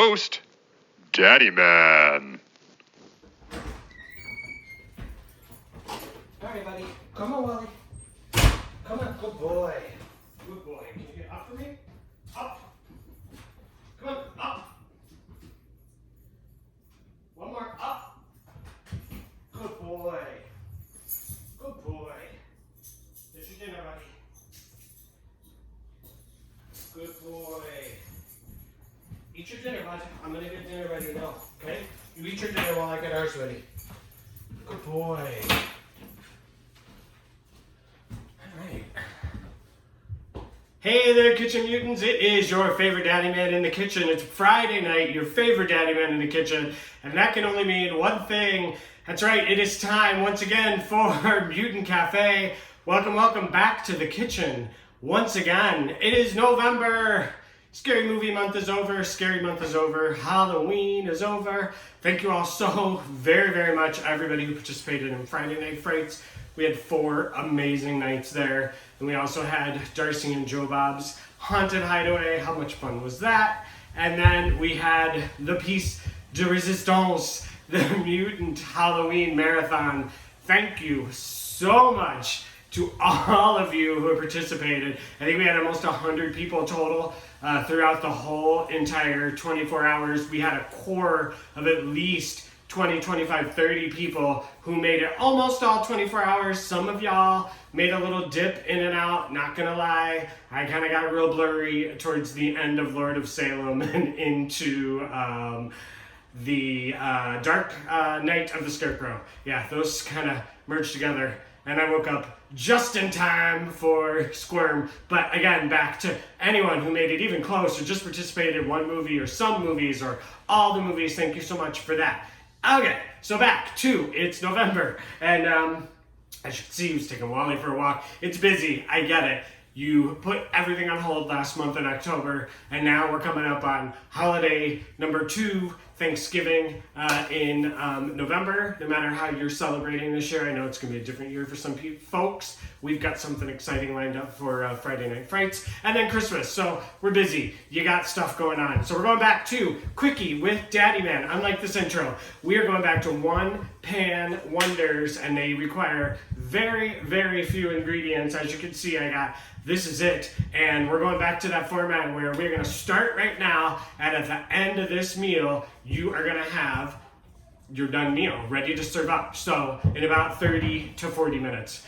host, Daddyman. Alright, buddy. Come on, Wally. Come on, good boy. Good boy. Can you get up for me? Up. Come on, up. One more, up. Good boy. Good boy. There's your dinner, buddy. Good boy. Eat your dinner, bud. I'm gonna get dinner ready now, okay? You eat your dinner while I get ours ready. Good boy. Alright. Hey there, Kitchen Mutants. It is your favorite Daddy Man in the kitchen. It's Friday night, your favorite Daddy Man in the kitchen. And that can only mean one thing. That's right, it is time once again for Mutant Cafe. Welcome back to the kitchen. Once again, it is November. Scary movie month is over. Scary month is over. Halloween is over. Thank you all so very much, everybody who participated in Friday Night Frights. We had 4 amazing nights there. And we also had Darcy and Joe Bob's Haunted Hideaway. How much fun was that? And then we had the Piece de Resistance, the Mutant Halloween Marathon. Thank you so much to all of you who participated. I think we had almost 100 people total throughout the whole entire 24 hours. We had a core of at least 20, 25, 30 people who made it almost all 24 hours. Some of y'all made a little dip in and out, not gonna lie. I kind of got real blurry towards the end of Lord of Salem and into the Dark Night of the Scarecrow. Yeah, those kind of merged together. And I woke up just in time for Squirm. But again, back to anyone who made it even close or just participated in one movie or some movies or all the movies, thank you so much for that. Okay, so back to it's November. And I should see who's taking Wally for a walk. It's busy, I get it. You put everything on hold last month in October, and now we're coming up on holiday number 2, Thanksgiving in November. No matter how you're celebrating this year, I know it's going to be a different year for some folks. We've got something exciting lined up for Friday Night Frights, and then Christmas. So we're busy. You got stuff going on. So we're going back to Quickie with Daddyman. Unlike this intro, we are going back to one-pan wonders, and they require very few ingredients. As you can see, I got this is it, and we're going back to that format where we're going to start right now, and at the end of this meal, you are going to have your done meal ready to serve up. So in about 30 to 40 minutes.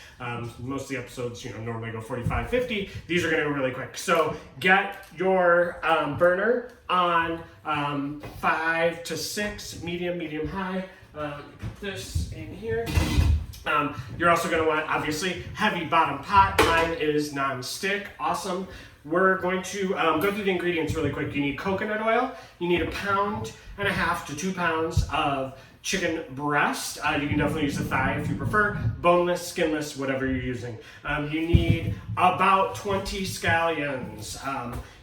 Most of the episodes, normally go 45, 50. These are going to go really quick. So get your burner on 5 to 6, medium, high. Put this in here. You're also going to want, obviously, heavy bottom pot. Mine is non-stick. Awesome. We're going to go through the ingredients really quick. You need coconut oil. You need 1.5 pounds to 2 pounds of chicken breast. You can definitely use the thigh if you prefer. Boneless, skinless, whatever you're using. You need about 20 scallions.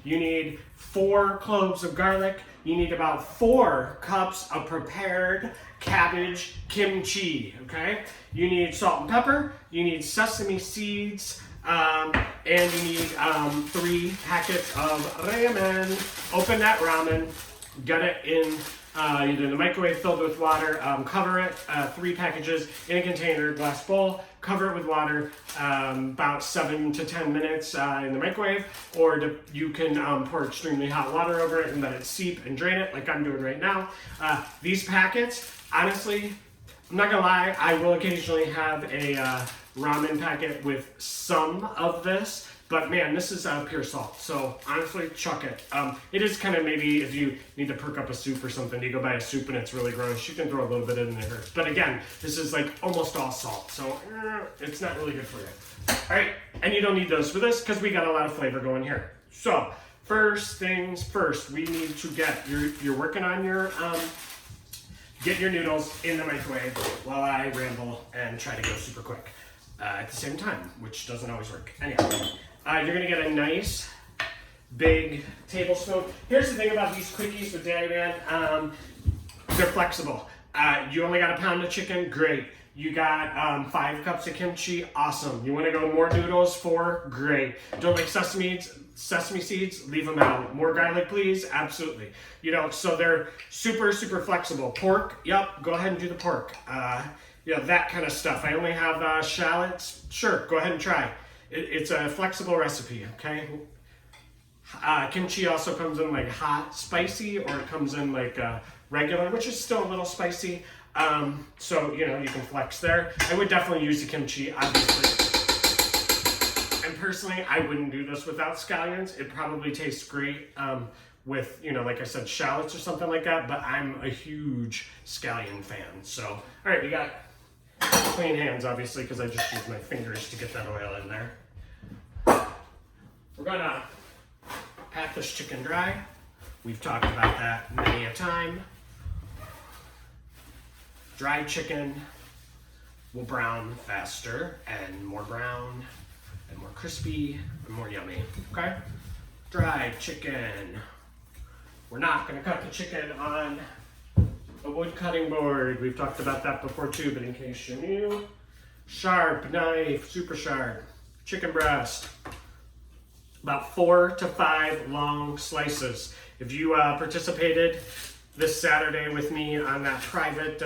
You need 4 cloves of garlic. You need about 4 cups of prepared cabbage kimchi, okay? You need salt and pepper. You need sesame seeds. And you need 3 packets of ramen. Open that ramen. Get it in either in the microwave filled with water. Cover it, 3 packages in a container, glass bowl. Cover it with water, about 7 to 10 minutes in the microwave, or you can pour extremely hot water over it and let it seep and drain it like I'm doing right now. These packets, honestly, I'm not gonna lie, I will occasionally have a ramen packet with some of this, but man, this is pure salt, so honestly, chuck it. It is kind of maybe if you need to perk up a soup or something, you go buy a soup and it's really gross, you can throw a little bit in there. But again, this is like almost all salt, so it's not really good for you. All right, and you don't need those for this because we got a lot of flavor going here. So first things first, we need to get, you're working on your, get your noodles in the microwave while I ramble and try to go super quick at the same time, which doesn't always work. Anyhow, you're gonna get a nice big tablespoon. Here's the thing about these quickies with Daddyman, they're flexible. You only got 1 pound of chicken, great. You got 5 cups of kimchi, awesome. You want to go more noodles, 4, great. Don't like sesame seeds, leave them out. More garlic, please, absolutely. You know, so they're super, super flexible. Pork, yep, go ahead and do the pork. You know, that kind of stuff. I only have shallots, sure, go ahead and try. It's a flexible recipe, okay? Kimchi also comes in like hot, spicy, or it comes in like regular, which is still a little spicy. So, you know, you can flex there. I would definitely use the kimchi, obviously. And personally, I wouldn't do this without scallions. It probably tastes great with, you know, like I said, shallots or something like that, but I'm a huge scallion fan. So, all right, we got clean hands, obviously, because I just used my fingers to get that oil in there. We're gonna pat this chicken dry. We've talked about that many a time. Dried chicken will brown faster and more brown and more crispy and more yummy, okay? Dried chicken. We're not gonna cut the chicken on a wood cutting board. We've talked about that before too, but in case you're new, sharp knife, super sharp, chicken breast. About 4 to 5 long slices. If you participated this Saturday with me on that private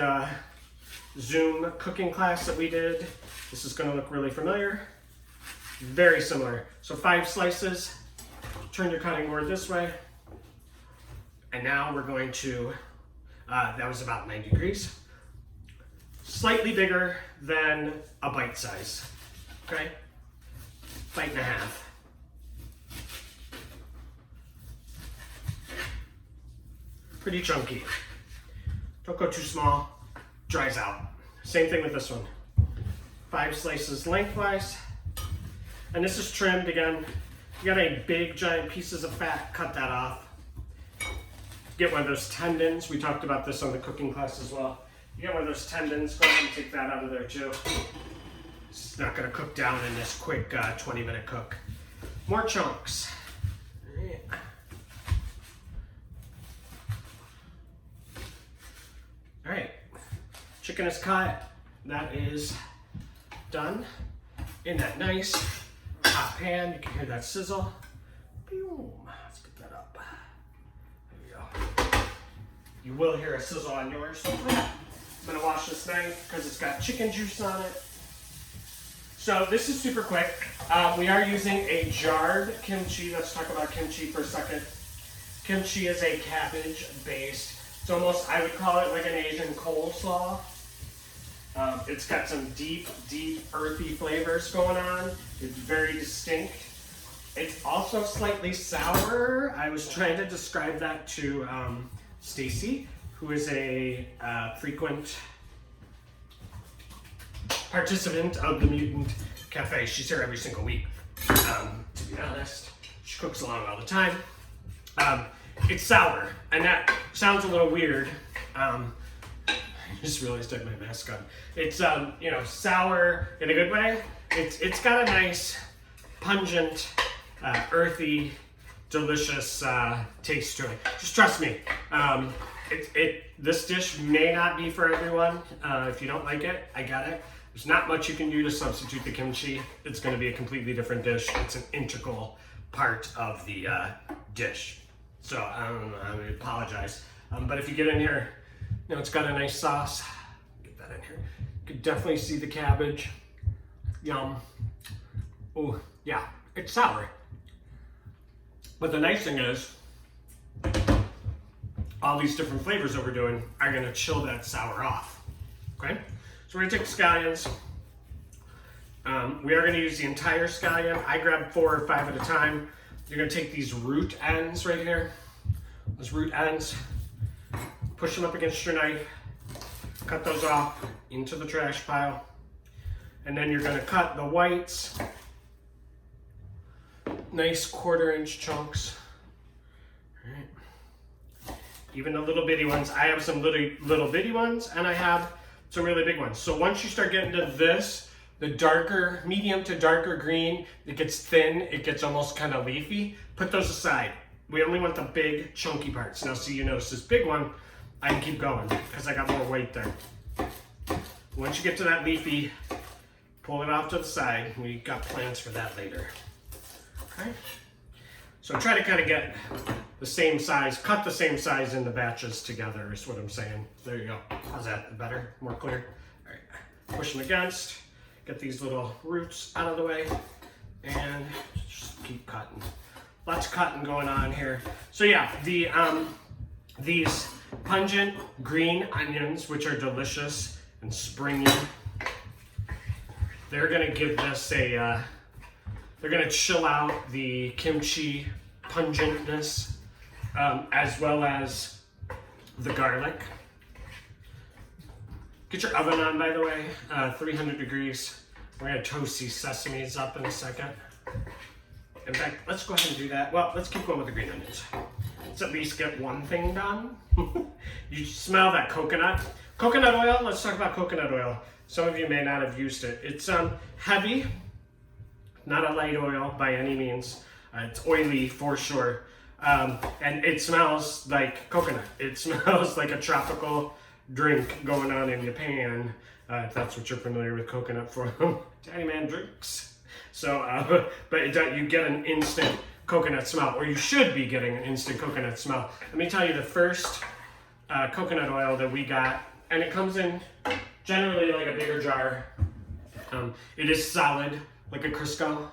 Zoom cooking class that we did, this is gonna look really familiar. Very similar. So 5 slices, turn your cutting board this way. And now we're going to, that was about 90 degrees. Slightly bigger than a bite size, okay? Bite and a half. Pretty chunky. Don't go too small, dries out. Same thing with this one. 5 slices lengthwise. And this is trimmed again. You got any big giant pieces of fat, cut that off. Get one of those tendons. We talked about this on the cooking class as well. You get one of those tendons, go ahead and take that out of there too. It's not gonna cook down in this quick 20-minute cook. More chunks. All right, chicken is cut. That is done in that nice hot pan. You can hear that sizzle. Boom. Let's get that up. There we go. You will hear a sizzle on yours. I'm gonna wash this knife because it's got chicken juice on it. So this is super quick. We are using a jarred kimchi. Let's talk about kimchi for a second. Kimchi is a cabbage-based. It's almost, I would call it like an Asian coleslaw. It's got some deep, earthy flavors going on. It's very distinct. It's also slightly sour. I was trying to describe that to Stacy, who is a frequent participant of the Mutant Cafe. She's here every single week. To be honest, she cooks along all the time. It's sour, and that sounds a little weird. I just realized I had my mask on. It's you know, sour in a good way. It's got a nice, pungent, earthy, delicious taste to it. Just trust me. This dish may not be for everyone. If you don't like it, I get it. There's not much you can do to substitute the kimchi. It's going to be a completely different dish. It's an integral part of the dish. So I apologize. But if you get in here, you know, it's got a nice sauce. Get that in here. You can definitely see the cabbage. Yum. Oh, yeah, it's sour. But the nice thing is, all these different flavors that we're doing are gonna chill that sour off, okay? So we're gonna take the scallions. We are gonna use the entire scallion. I grab 4 or 5 at a time. You're gonna take these root ends right here. Those root ends, push them up against your knife, cut those off into the trash pile. And then you're gonna cut the whites, nice 1/4-inch chunks. All right. Even the little bitty ones. I have some little bitty ones, and I have some really big ones. So once you start getting to this, the darker, medium to darker green, it gets thin, it gets almost kind of leafy. Put those aside. We only want the big chunky parts. Now see, you notice this big one, I can keep going because I got more weight there. Once you get to that leafy, pull it off to the side. We got plans for that later. Okay. So try to kind of get the same size, cut the same size in the batches together is what I'm saying. There you go. How's that? Better? More clear? All right. Push them against. Get these little roots out of the way. And just keep cutting. Lots of cutting going on here. So yeah, these pungent green onions, which are delicious and springy, they're gonna give this a, they're gonna chill out the kimchi pungentness, as well as the garlic. Get your oven on, by the way, 300 degrees. We're gonna toast these sesames up in a second. In fact, let's go ahead and do that. Well, let's keep going with the green onions. Let's at least get one thing done. You smell that coconut. Coconut oil, let's talk about coconut oil. Some of you may not have used it. It's heavy, not a light oil by any means. It's oily for sure. And it smells like coconut. It smells like a tropical drink going on in Japan. If that's what you're familiar with coconut from. Daddyman drinks. So, but you get an instant coconut smell, or you should be getting an instant coconut smell. Let me tell you the first coconut oil that we got, and it comes in generally like a bigger jar. It is solid, like a Crisco.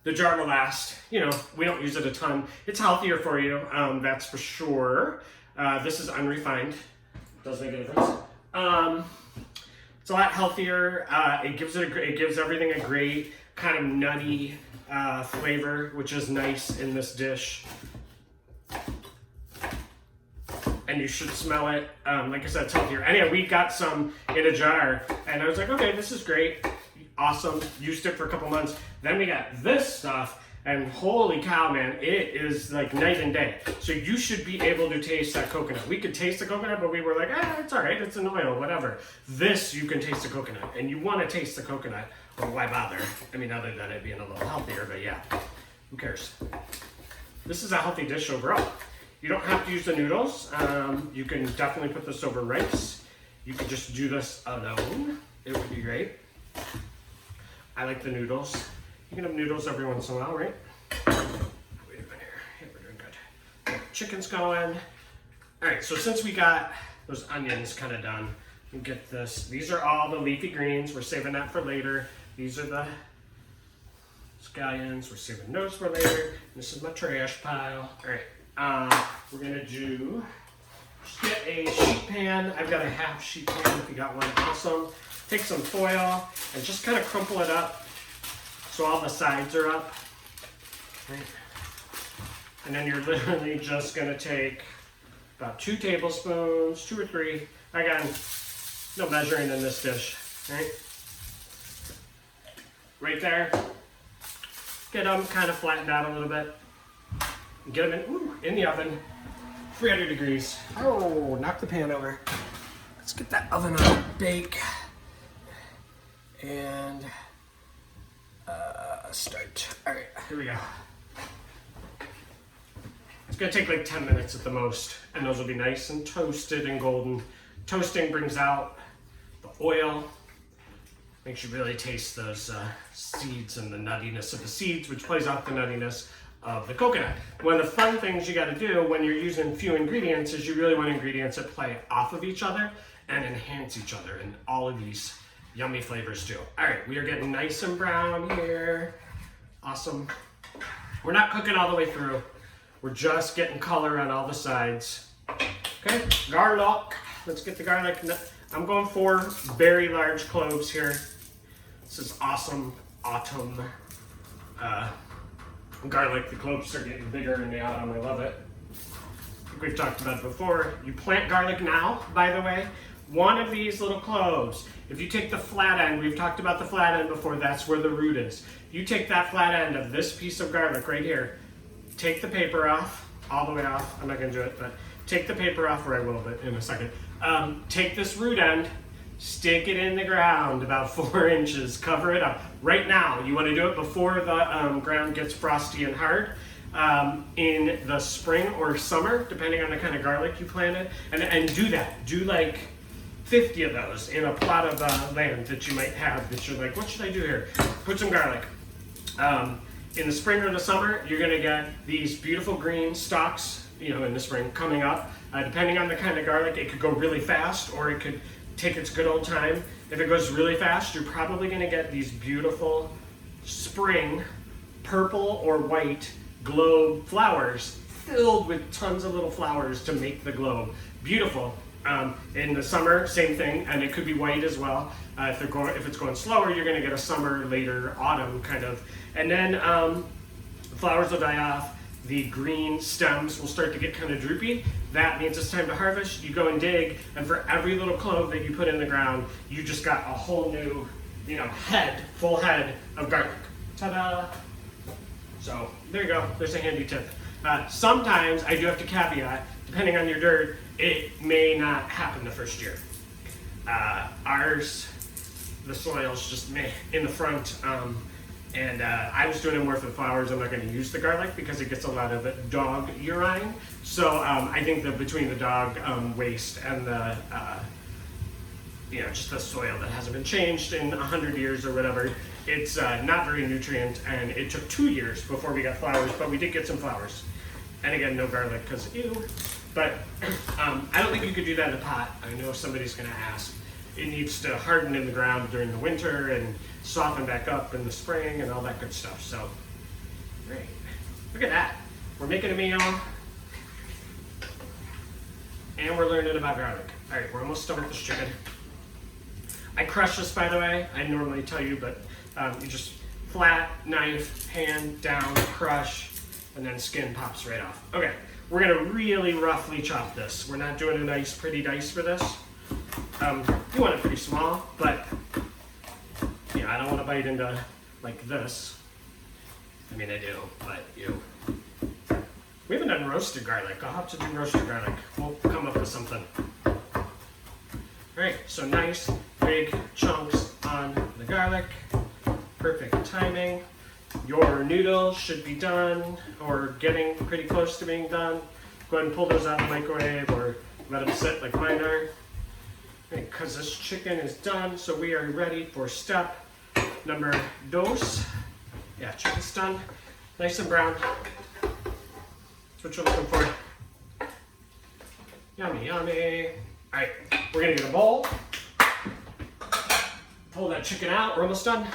The jar will last. You know, we don't use it a ton. It's healthier for you, that's for sure. This is unrefined. Does make a difference. It's a lot healthier. It gives everything a great kind of nutty flavor, which is nice in this dish. And you should smell it. Like I said, it's healthier. Anyway, we got some in a jar, and I was like, okay, this is great. Awesome. Used it for a couple months. Then we got this stuff, and holy cow, man, it is like night and day. So you should be able to taste that coconut. We could taste the coconut, but we were like, it's all right. It's an oil, whatever. This, you can taste the coconut, and you want to taste the coconut, or why bother? I mean, other than it being a little healthier, but yeah, who cares? This is a healthy dish overall. You don't have to use the noodles. You can definitely put this over rice. You could just do this alone. It would be great. I like the noodles. You can have noodles every once in a while, right? Wait a minute here. Yeah, we're doing good. Chicken's going. All right, so since we got those onions kind of done, we get this. These are all the leafy greens. We're saving that for later. These are the scallions. We're saving those for later. This is my trash pile. All right, we're gonna just get a sheet pan. I've got a half sheet pan if you got one, awesome. Take some foil and just kind of crumple it up so all the sides are up. Right. And then you're literally just gonna take about 2 tablespoons, 2 or 3. Again, no measuring in this dish, right? Right there. Get them kind of flattened out a little bit. Get them in the oven, 300 degrees. Oh, knock the pan over. Let's get that oven on bake. And start. All right, here we go. It's gonna take like 10 minutes at the most, and those will be nice and toasted and golden. Toasting brings out the oil, makes you really taste those seeds and the nuttiness of the seeds, which plays off the nuttiness of the coconut. One of the fun things you gotta do when you're using few ingredients is you really want ingredients that play off of each other and enhance each other, and all of these yummy flavors too. All right, we are getting nice and brown here. Awesome. We're not cooking all the way through. We're just getting color on all the sides. Okay, garlic. Let's get the garlic. I'm going 4 very large cloves here. This is awesome autumn garlic. The cloves are getting bigger in the autumn. I love it. I think we've talked about it before. You plant garlic now, by the way. One of these little cloves, if you take the flat end, we've talked about the flat end before, that's where the root is. You take that flat end of this piece of garlic right here, take the paper off, all the way off. I'm not gonna do it, but take the paper off, or I will, but in a second. Take this root end, stick it in the ground about 4 inches, cover it up. Right now, you wanna do it before the ground gets frosty and hard. In the spring or summer, depending on the kind of garlic you planted, and do that. Do like 50 of those in a plot of land that you might have that you're like, what should I do here? Put some garlic. In the spring or the summer, you're gonna get these beautiful green stalks, in the spring coming up. Depending on the kind of garlic, it could go really fast or it could take its good old time. If it goes really fast, you're probably gonna get these beautiful spring purple or white globe flowers filled with tons of little flowers to make the globe. Beautiful. In the summer, same thing, and it could be white as well. If it's going slower, you're gonna get a summer, later autumn kind of. And then the flowers will die off. The green stems will start to get kind of droopy. That means it's time to harvest. You go and dig, and for every little clove that you put in the ground, you just got a whole new, full head of garlic. Ta-da! So there you go. There's a handy tip. Sometimes I do have to caveat, depending on your dirt, it may not happen the first year. Ours, the soil's just meh in the front. And I was doing it more for the flowers. I'm not going to use the garlic because it gets a lot of dog urine. So I think that between the dog waste and the, just the soil that hasn't been changed in 100 years or whatever, it's not very nutrient. And it took 2 years before we got flowers, but we did get some flowers. And again, no garlic because ew. But I don't think you could do that in a pot. I know somebody's going to ask. It needs to harden in the ground during the winter and soften back up in the spring and all that good stuff. So, great. Look at that. We're making a meal. And we're learning about garlic. All right, we're almost done with this chicken. I crush this, by the way. I normally tell you, but you just flat, knife, hand, down, crush, and then skin pops right off. Okay, we're gonna really roughly chop this. We're not doing a nice, pretty dice for this. You want it pretty small, but I don't want to bite into like this. I mean, I do, but we haven't done roasted garlic. I'll have to do roasted garlic. We'll come up with something. All right, so nice big chunks on the garlic. Perfect timing. Your noodles should be done or getting pretty close to being done. Go ahead and pull those out of the microwave or let them sit like mine are. Because this chicken is done, so we are ready for step number dos. Yeah, chicken's done. Nice and brown. That's what you're looking for. Yummy, yummy. All right, we're gonna get a bowl. Pull that chicken out, we're almost done.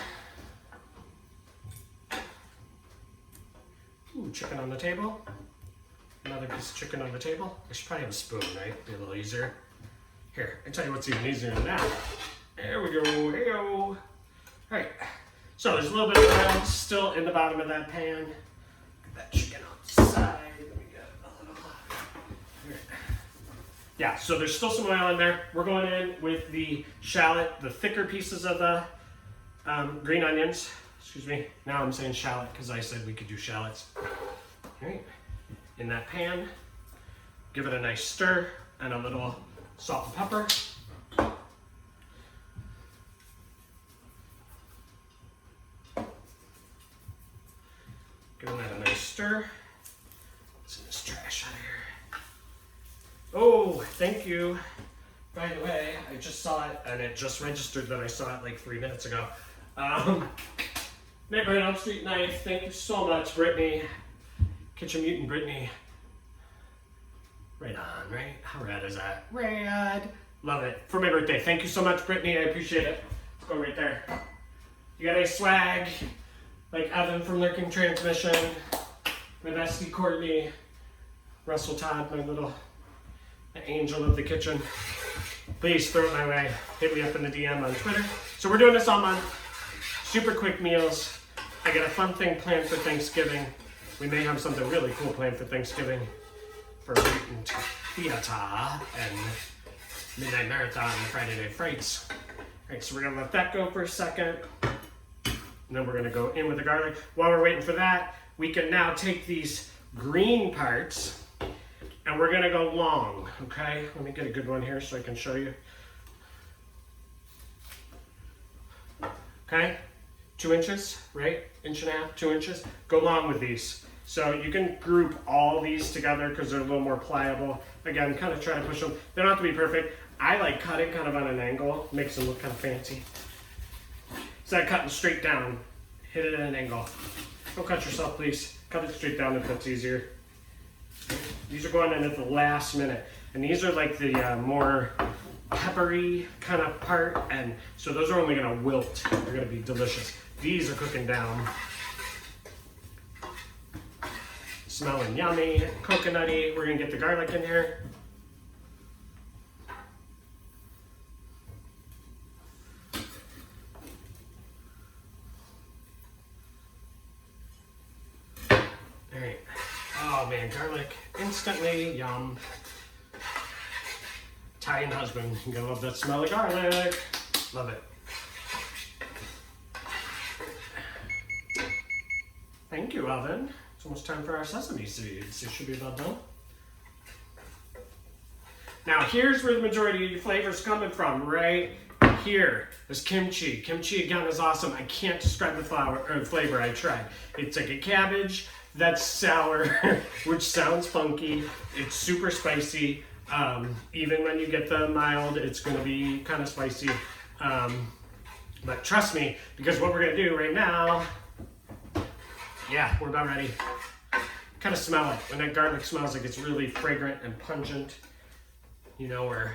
Ooh, chicken on the table. Another piece of chicken on the table. I should probably have a spoon, right? Be a little easier. Here, I tell you what's even easier than that. There we go, hey-o. All right, so there's a little bit of oil still in the bottom of that pan. Get that chicken on the side. Let me get a little. Here. Yeah, so there's still some oil in there. We're going in with the shallot, the thicker pieces of the green onions. Excuse me, now I'm saying shallot because I said we could do shallots. All right, in that pan, give it a nice stir and a little salt and pepper. Giving that a nice stir. What's in this trash out here? Oh, thank you. By the way, I just saw it and it just registered that I saw it like 3 minutes ago. Neighborhood Elm Street knife. Thank you so much, Brittany. Kitchen Mutant Brittany. Right on, right? How rad is that? Rad. Love it. For my birthday. Thank you so much, Brittany. I appreciate it. Let's go right there. You got any swag? Like Evan from Lurking Transmission, my bestie Courtney, Russell Todd, my little angel of the kitchen. Please throw it my way. Hit me up in the DM on Twitter. So we're doing this all month. Super quick meals. I got a fun thing planned for Thanksgiving. We may have something really cool planned for Thanksgiving. For Mutant Theater and Midnight Marathon and Friday Night Frights. Alright, so we're gonna let that go for a second. And then we're gonna go in with the garlic. While we're waiting for that, we can now take these green parts and we're gonna go long, okay? Let me get a good one here so I can show you. Okay, 2 inches, right? Inch and a half, 2 inches. Go long with these. So you can group all these together because they're a little more pliable. Again, kind of try to push them. They don't have to be perfect. I like cutting kind of on an angle, makes them look kind of fancy. Instead of cutting straight down, hit it at an angle. Don't cut yourself, please. Cut it straight down if that's easier. These are going in at the last minute. And these are like the more peppery kind of part. And so those are only gonna wilt. They're gonna be delicious. These are cooking down. Smelling yummy, coconutty. We're gonna get the garlic in here. All right. Oh man, garlic, instantly yum. Italian husband, you're gonna love that smell of garlic. Love it. Thank you, oven. It's almost time for our sesame seeds. It should be about done. Now here's where the majority of your flavor's coming from, right here. This kimchi. Kimchi again is awesome. I can't describe the flavor. I tried. It's like a cabbage that's sour, which sounds funky. It's super spicy. Even when you get the mild, it's going to be kind of spicy. But trust me, because what we're going to do right now, yeah, we're about ready. Kind of smell it. When that garlic smells like it's really fragrant and pungent, you know we're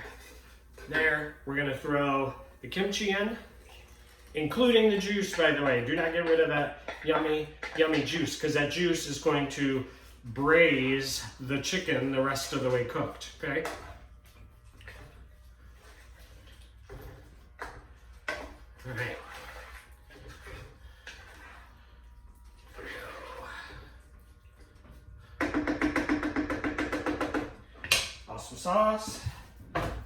there. We're going to throw the kimchi in, including the juice, by the way. Do not get rid of that yummy, yummy juice, because that juice is going to braise the chicken the rest of the way cooked, okay? All right. Awesome sauce.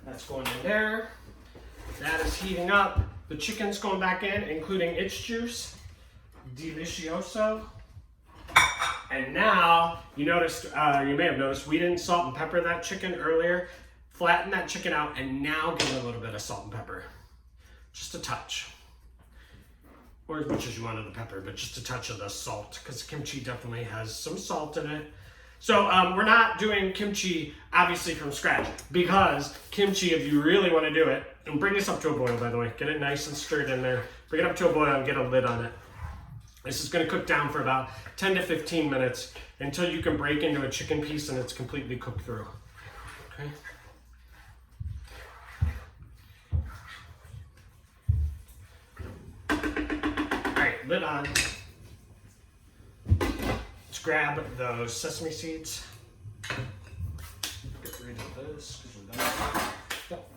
That's going in there. That is heating up. The chicken's going back in, including its juice. Delicioso. And now, you noticed, you may have noticed, we didn't salt and pepper that chicken earlier. Flatten that chicken out and now give it a little bit of salt and pepper. Just a touch. Or as much as you want of the pepper, but just a touch of the salt, because kimchi definitely has some salt in it. So we're not doing kimchi, obviously, from scratch, because kimchi, if you really want to do it, and bring this up to a boil, by the way, get it nice and stirred in there, bring it up to a boil and get a lid on it. This is going to cook down for about 10 to 15 minutes until you can break into a chicken piece and it's completely cooked through. Okay. All right, lid on. Let's grab those sesame seeds. Get rid of this because we're done. Yep.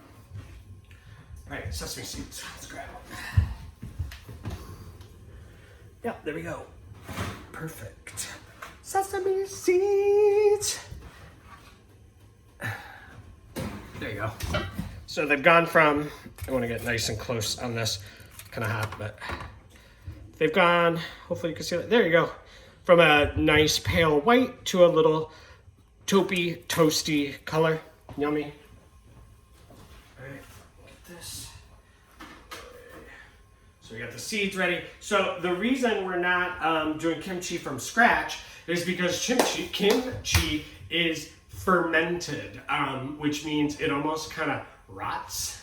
All right, sesame seeds. Let's grab them. Yep, there we go. Perfect. Sesame seeds. There you go. So they've gone from, I want to get nice and close on this, kind of hot, but they've gone, hopefully you can see that, there you go. From a nice pale white to a little taupey, toasty color. Yummy. All right, get this. So we got the seeds ready. So the reason we're not doing kimchi from scratch is because kimchi is fermented, which means it almost kind of rots,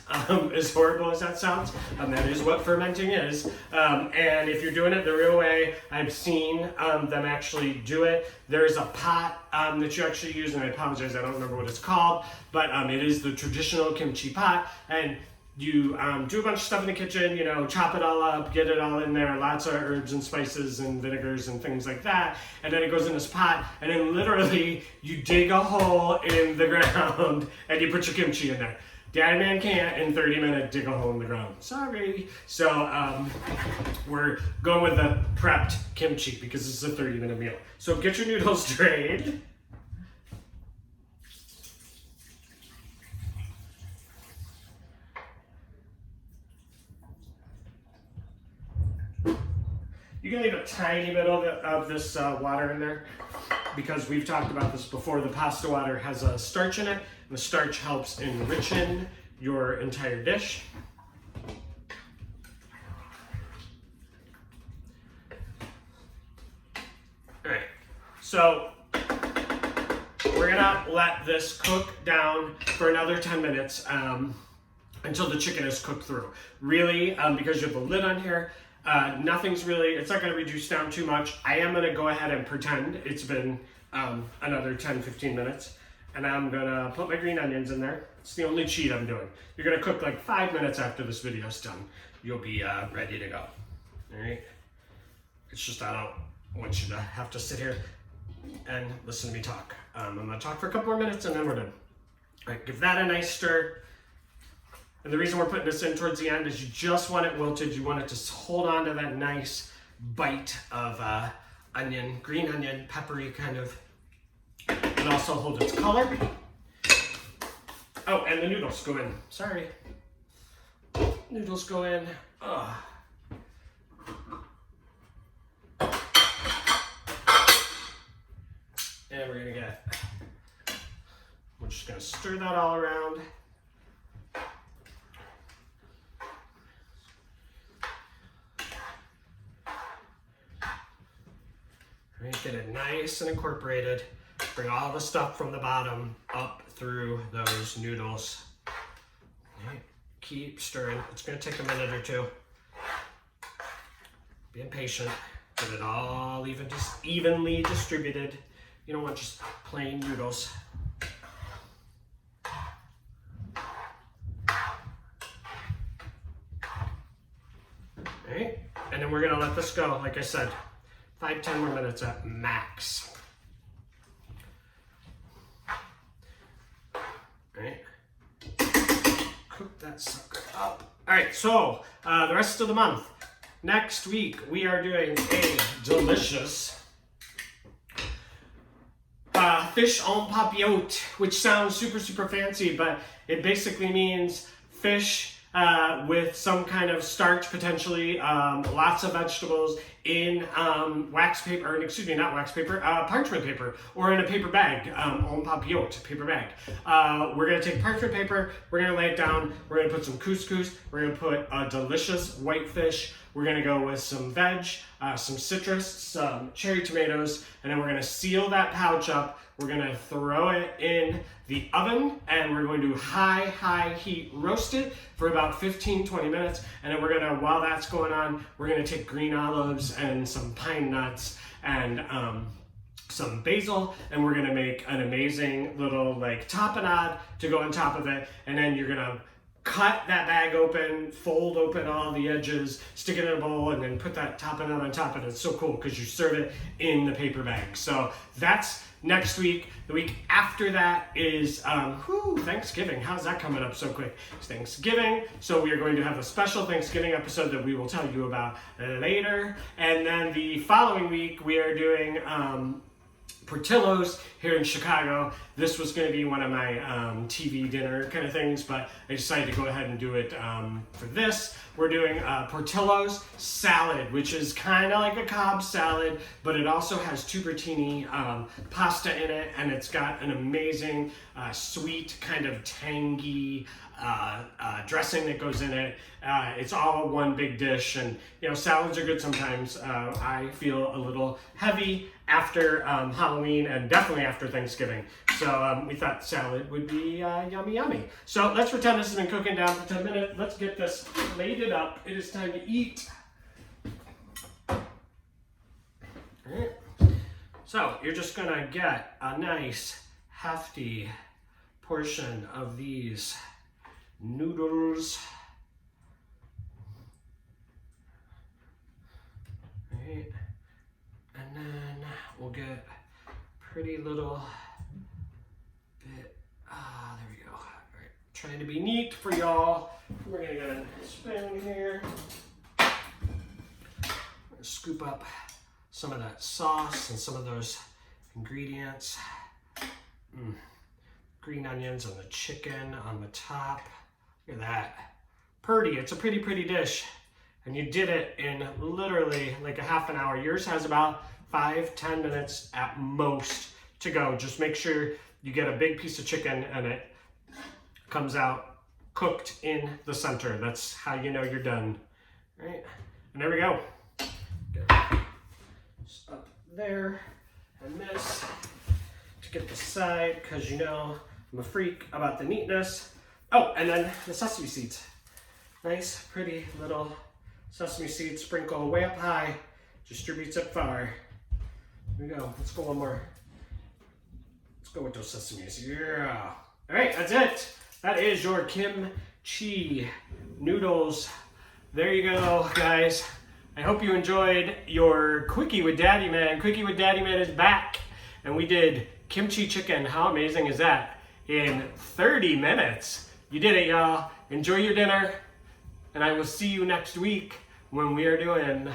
as horrible as that sounds. That is what fermenting is. And if you're doing it the real way, I've seen them actually do it. There's a pot that you actually use, and I apologize, I don't remember what it's called, but it is the traditional kimchi pot. And you do a bunch of stuff in the kitchen, you know, chop it all up, get it all in there, lots of herbs and spices and vinegars and things like that. And then it goes in this pot, and then literally you dig a hole in the ground and you put your kimchi in there. Daddyman can't in 30 minutes dig a hole in the ground. Sorry. So we're going with the prepped kimchi because this is a 30-minute meal. So get your noodles drained. You can leave a tiny bit of this water in there because we've talked about this before. The pasta water has a starch in it, and the starch helps enrichen your entire dish. All right, so we're gonna let this cook down for another 10 minutes. until the chicken is cooked through. Really, because you have the lid on here, nothing's really, it's not gonna reduce down too much. I am gonna go ahead and pretend it's been another 10-15 minutes. And I'm gonna put my green onions in there. It's the only cheat I'm doing. You're gonna cook like 5 minutes after this video's done. You'll be ready to go. All right? It's just I don't want you to have to sit here and listen to me talk. I'm gonna talk for a couple more minutes and then we're done. All right, give that a nice stir. And the reason we're putting this in towards the end is you just want it wilted. You want it to hold on to that nice bite of onion, green onion, peppery kind of, and also hold its color. Oh, and the noodles go in. Sorry. Noodles go in. Ugh. And we're just gonna stir that all around. Right, get it nice and incorporated. Bring all the stuff from the bottom up through those noodles. Right, keep stirring. It's gonna take a minute or two. Being patient. Get it all evenly distributed. You don't want just plain noodles. Right, and then we're gonna let this go, like I said, 5-10 more minutes at max. Right, cook that sucker up. All right, so the rest of the month, next week we are doing a delicious fish en papillote, which sounds super fancy, but it basically means fish with some kind of starch, potentially lots of vegetables in wax paper, or excuse me, not wax paper, parchment paper, or in a paper bag, en papillote, paper bag. We're gonna take parchment paper, we're gonna lay it down, we're gonna put some couscous, we're gonna put a delicious white fish, we're gonna go with some veg, some citrus, some cherry tomatoes, and then we're gonna seal that pouch up. We're gonna throw it in the oven and we're going to high heat roast it for about 15-20 minutes. And then we're gonna, while that's going on, we're gonna take green olives and some pine nuts and some basil, and we're gonna make an amazing little like tapenade to go on top of it. And then you're gonna cut that bag open, fold open all the edges, stick it in a bowl, and then put that tapenade on top of it. It's so cool because you serve it in the paper bag. So that's next week. The week after that is Thanksgiving. How's that coming up so quick? It's Thanksgiving, so we are going to have a special Thanksgiving episode that we will tell you about later. And then the following week we are doing Portillo's here in Chicago. This was going to be one of my TV dinner kind of things, but I decided to go ahead and do it for this. We're doing Portillo's salad, which is kind of like a Cobb salad, but it also has tubertini pasta in it, and it's got an amazing sweet kind of tangy dressing that goes in it. It's all one big dish, and you know, salads are good sometimes. I feel a little heavy after Halloween and definitely after Thanksgiving. So we thought salad would be yummy. So let's pretend this has been cooking down for 10 minutes. Let's get this plated up. It is time to eat. All right. So you're just gonna get a nice hefty portion of these noodles. Right. And then we'll get pretty little bit, there we go. All right, trying to be neat for y'all. We're gonna get a spoon here. Scoop up some of that sauce and some of those ingredients. Green onions and the chicken on the top. Look at that. Pretty, it's a pretty dish. And you did it in literally like a half an hour. Yours has about 5-10 minutes at most to go. Just make sure you get a big piece of chicken and it comes out cooked in the center. That's how you know you're done. All right, and there we go. Get this up there, and this to get the side, because you know I'm a freak about the neatness. Oh, and then the sesame seeds. Nice, pretty little sesame seed sprinkle way up high, distributes up far. Here we go. Let's go one more. Let's go with those sesames. Yeah. All right, that's it. That is your kimchi noodles. There you go, guys. I hope you enjoyed your Quickie with Daddyman. Quickie with Daddyman is back. And we did kimchi chicken. How amazing is that? In 30 minutes. You did it, y'all. Enjoy your dinner. And I will see you next week when we are doing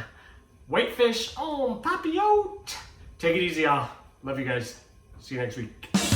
whitefish on papillote. Take it easy, y'all. Love you guys. See you next week.